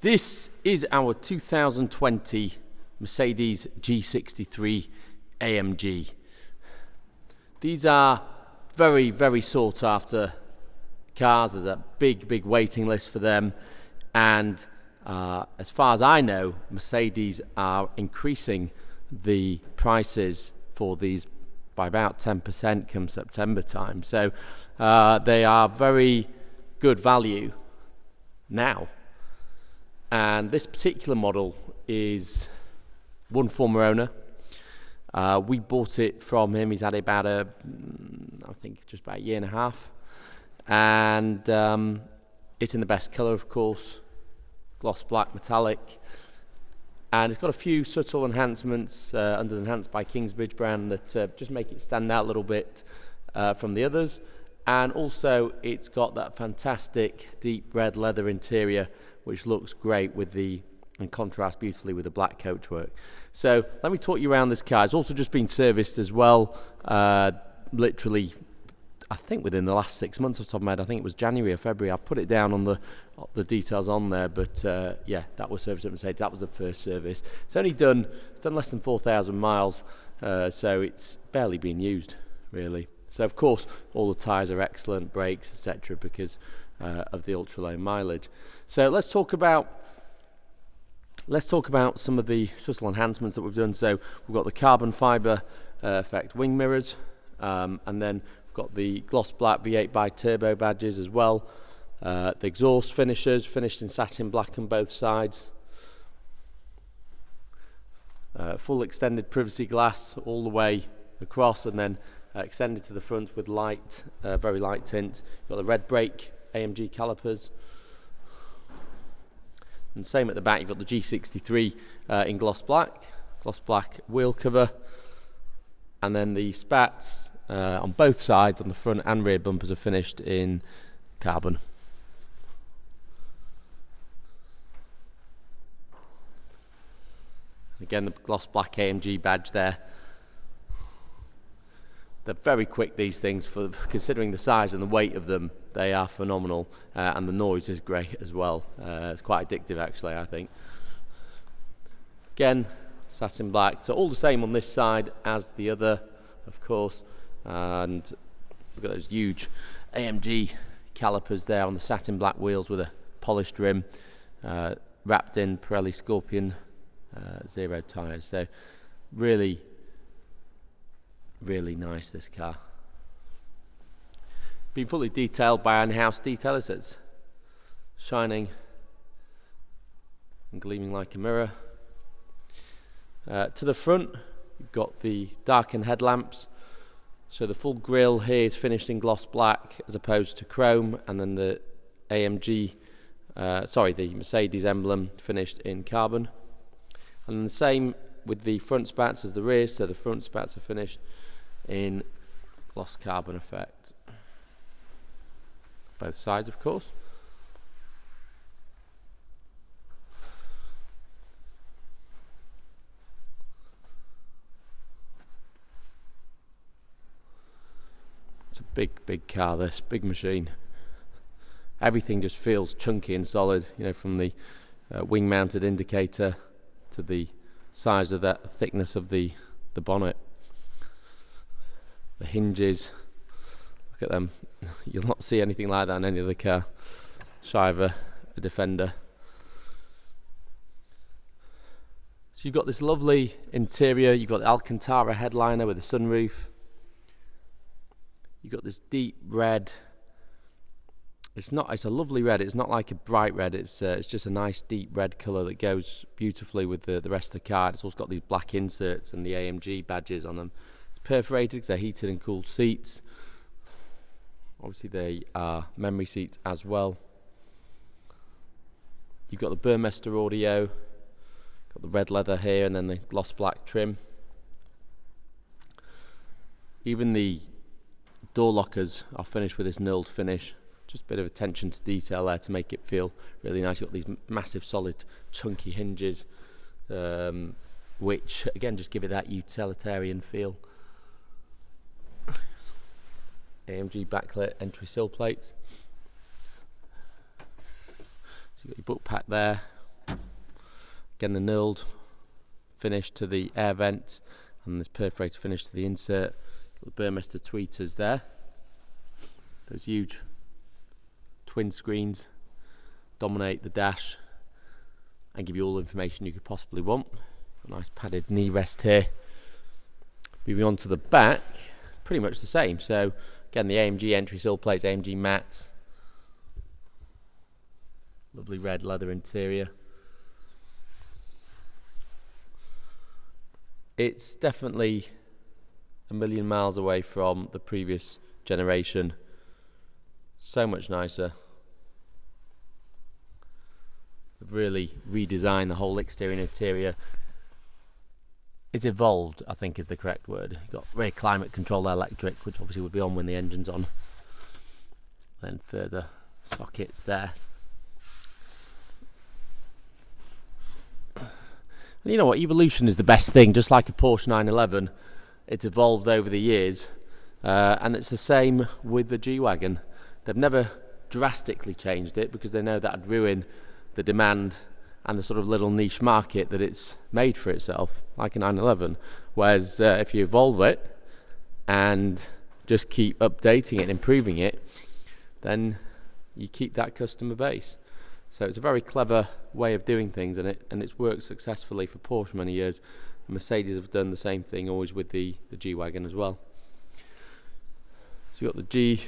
This is our 2020 Mercedes G63 AMG. These are very, very sought after cars. There's a big waiting list for them, and as far as I know, Mercedes are increasing the prices for these by about 10% come September time. So they are very good value now. And this particular model is one former owner. We bought it from him. He's had it about I think just about a year and a half. And it's in the best colour, of course, gloss black metallic. And it's got a few subtle enhancements under the Enhanced by Kingsbridge brand that just make it stand out a little bit from the others. And also it's got that fantastic deep red leather interior, which looks great with and contrasts beautifully with the black coachwork. So let me talk you around this car. It's also just been serviced as well, literally, I think within the last 6 months off the top of my head. I think it was January or February. I've put it down on the details on there, but yeah, that was serviced at Mercedes. That was the first service. It's done less than 4,000 miles, so it's barely been used, really. So of course, all the tyres are excellent, brakes, etc., because of the ultra low mileage. So let's talk about some of the subtle enhancements that we've done. So we've got the carbon fibre effect wing mirrors, and then we've got the gloss black V8 by turbo badges as well. The exhaust finishers finished in satin black on both sides. Full extended privacy glass all the way across, and then extended to the front with light, very light tint. You've got the red brake AMG calipers. And same at the back, you've got the G63 in gloss black wheel cover, and then the spats on both sides, on the front and rear bumpers, are finished in carbon. Again, the gloss black AMG badge there. They're very quick, these things, for considering the size and the weight of them. They are phenomenal, and the noise is great as well. It's quite addictive, actually, I think. Again, satin black, so all the same on this side as the other, of course. And we've got those huge AMG calipers there on the satin black wheels with a polished rim, wrapped in Pirelli Scorpion Zero tyres. So really nice, this car. Been fully detailed by our in-house detailers. It's shining and gleaming like a mirror. To the front, you've got the darkened headlamps. So the full grille here is finished in gloss black as opposed to chrome, and then the the Mercedes emblem finished in carbon. And the same with the front spats as the rear, so the front spats are finished in gloss carbon effect. Both sides, of course. It's a big car, this big machine. Everything just feels chunky and solid, you know, from the wing mounted indicator to the size of that thickness of the bonnet. The hinges, look at them. You'll not see anything like that in any other car, shy of a Defender. So you've got this lovely interior. You've got the Alcantara headliner with a sunroof. You've got this deep red. It's a lovely red. It's not like a bright red. It's just a nice deep red colour that goes beautifully with the rest of the car. It's also got these black inserts and the AMG badges on them. It's perforated because they're heated and cooled seats. Obviously they are memory seats as well. You've got the Burmester audio, got the red leather here, and then the gloss black trim. Even the door lockers are finished with this knurled finish. Just a bit of attention to detail there to make it feel really nice. You've got these massive, solid, chunky hinges, which again just give it that utilitarian feel. AMG backlit entry sill plates. So you've got your book pack there Again, the knurled finish to the air vent and this perforated finish to the insert. The Burmester tweeters there. Those huge twin screens dominate the dash and give you all the information you could possibly want. A nice padded knee rest here. Moving on to the back, pretty much the same. So again, the AMG entry sill plates, AMG mats. Lovely red leather interior. It's definitely a million miles away from the previous generation. So much nicer. They've really redesigned the whole exterior and interior. It's evolved, I think is the correct word. You've got very climate control electric, which obviously would be on when the engine's on. Then further sockets there. And you know what, evolution is the best thing. Just like a Porsche 911, it's evolved over the years, and it's the same with the G-wagon. They've never drastically changed it because they know that'd ruin the demand and the sort of little niche market that it's made for itself, like a 911. Whereas if you evolve it and just keep updating it and improving it, then you keep that customer base. So it's a very clever way of doing things, and it's worked successfully for Porsche many years. And Mercedes have done the same thing always with the G-wagon as well. So you've got the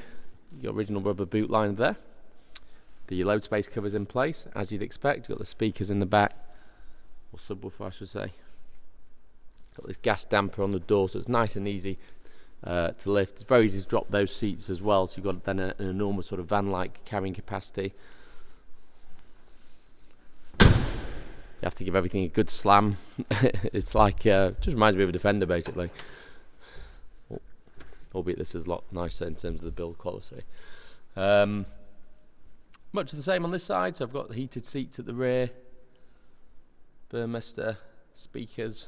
original rubber boot line there. The load space covers in place, as you'd expect. You've got the speakers in the back, or subwoofer I should say. Got this gas damper on the door, so it's nice and easy to lift. It's very easy to drop those seats as well, so you've got then an enormous sort of van-like carrying capacity. You have to give everything a good slam. It's like, just reminds me of a Defender basically. Albeit this is a lot nicer in terms of the build quality. Much of the same on this side, so I've got the heated seats at the rear, Burmester speakers.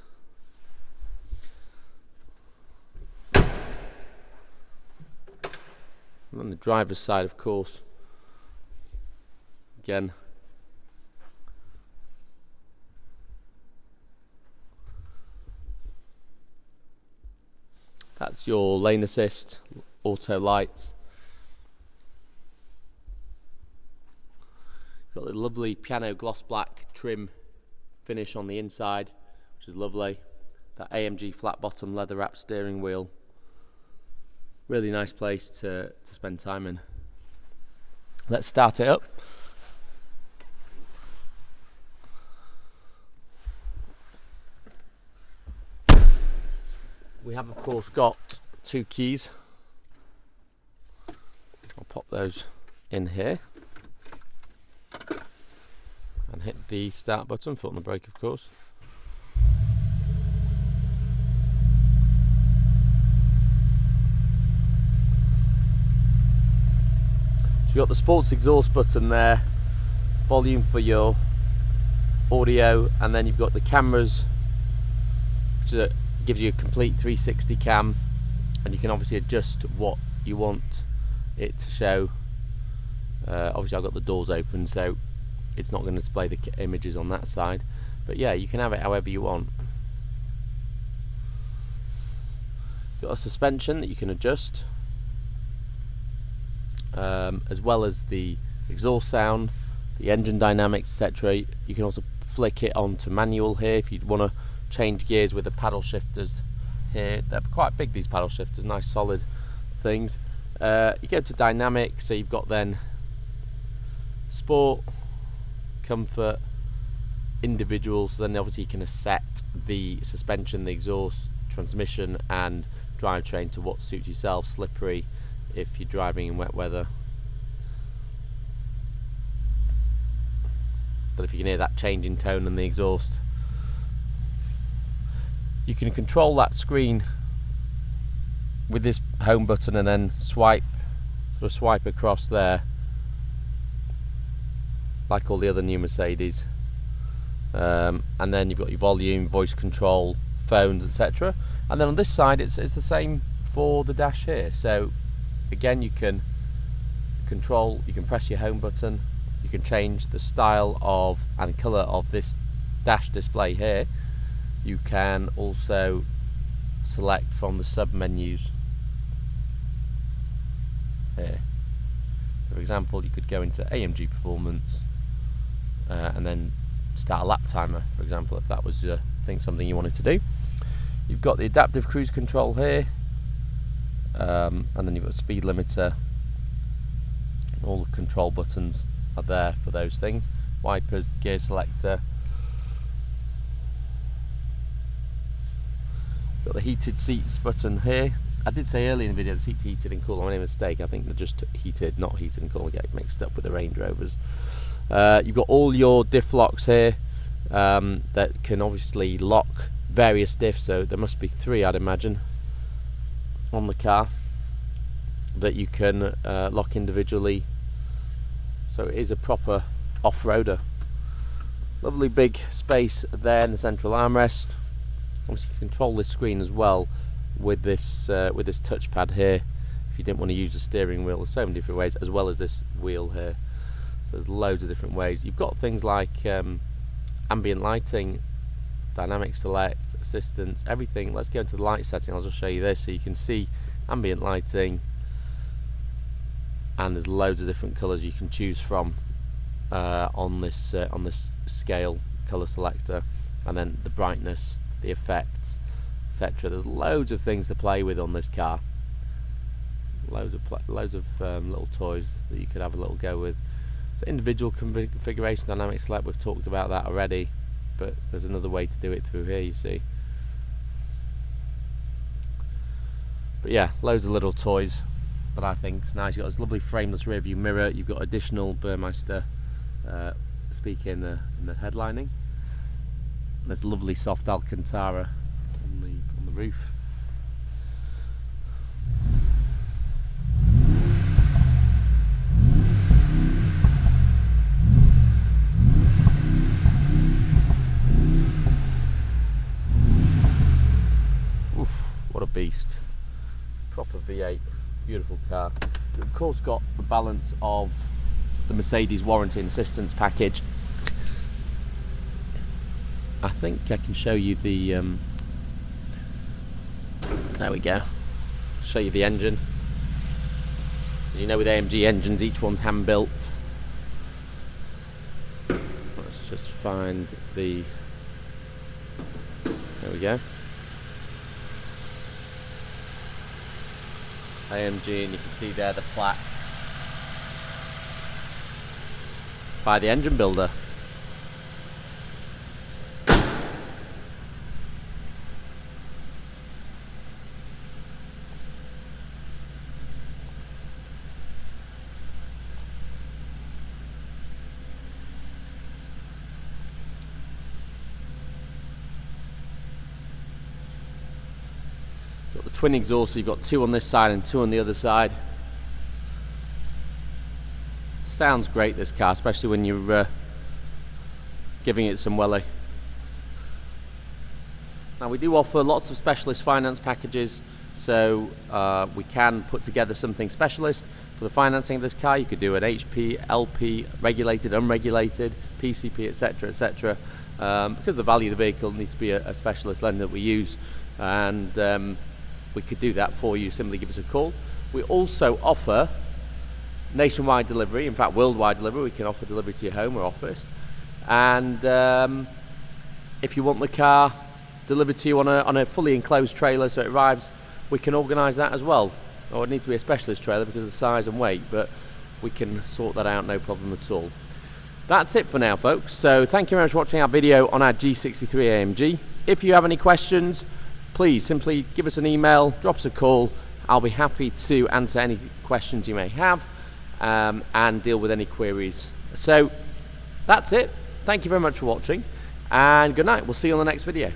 And on the driver's side, of course, again, that's your lane assist, auto lights. Got the lovely piano gloss black trim finish on the inside, which is lovely. That AMG flat bottom leather wrapped steering wheel. Really nice place to spend time in. Let's start it up. We have of course got 2 keys. I'll pop those in here and hit the start button, foot on the brake of course. So you've got the sports exhaust button there, volume for your audio, and then you've got the cameras, which gives you a complete 360 cam, and you can obviously adjust what you want it to show. Obviously I've got the doors open, so it's not going to display the images on that side, but yeah, you can have it however you want. You've got a suspension that you can adjust, as well as the exhaust sound, the engine dynamics, etc. You can also flick it onto manual here if you'd want to change gears with the paddle shifters here. They're quite big, these paddle shifters, nice solid things. You go to dynamic, so you've got then sport, comfort, individual, so then obviously you can set the suspension, the exhaust, transmission and drivetrain to what suits yourself. Slippery if you're driving in wet weather. But if you can hear that change in tone in the exhaust. You can control that screen with this home button and then swipe across there, like all the other new Mercedes. And then you've got your volume, voice control, phones, etc. And then on this side it's the same for the dash here. So again, you can control, you can press your home button, you can change the style of and colour of this dash display here, you can also select from the sub menus here. So for example, you could go into AMG performance and then start a lap timer, for example, if that was something you wanted to do. You've got the adaptive cruise control here, and then you've got a speed limiter. All the control buttons are there for those things. Wipers, gear selector. Got the heated seats button here. I did say earlier in the video the seats are heated and cool. I made a mistake. I think they're just heated, not heated and cool. I get mixed up with the Range Rovers. You've got all your diff locks here that can obviously lock various diffs. So there must be 3, I'd imagine, on the car that you can lock individually. So it is a proper off-roader. Lovely big space there in the central armrest. Obviously you can control this screen as well with this touchpad here if you didn't want to use the steering wheel. There's so many different ways, as well as this wheel here. So there's loads of different ways. You've got things like ambient lighting, dynamic select, assistance, everything. Let's go into the light setting. I'll just show you this so you can see ambient lighting, and there's loads of different colours you can choose from on this scale colour selector, and then the brightness, the effects, etc. There's loads of things to play with on this car. Loads of little toys that you could have a little go with. So individual configuration, dynamic select, we've talked about that already, but there's another way to do it through here, you see. But yeah, loads of little toys that I think is nice. You've got this lovely frameless rear view mirror. You've got additional Burmester speaker in the headlining. There's lovely soft alcantara on the roof. Oof, what a beast. Proper V8, beautiful car. You've of course got the balance of the Mercedes warranty and assistance package. I think I can show you the there we go, show you the engine. As you know, with AMG engines, each one's hand built. Let's just find the, there we go, AMG, and you can see there the plaque by the engine builder. Got the twin exhaust, so you've got 2 on this side and 2 on the other side. Sounds great, this car, especially when you're giving it some welly. Now we do offer lots of specialist finance packages, so we can put together something specialist for the financing of this car. You could do an HP, LP, regulated, unregulated, PCP, etc, etc. Because of the value of the vehicle, it needs to be a specialist lender that we use, and we could do that for you. Simply give us a call. We also offer nationwide delivery, in fact worldwide delivery. We can offer delivery to your home or office, and if you want the car delivered to you on a fully enclosed trailer so it arrives, we can organise that as well. Or it needs to be a specialist trailer because of the size and weight, but we can sort that out, no problem at all. That's it for now, folks. So thank you very much for watching our video on our G63 AMG. If you have any questions, please simply give us an email, drop us a call. I'll be happy to answer any questions you may have, and deal with any queries. So that's it. Thank you very much for watching, and good night. We'll see you on the next video.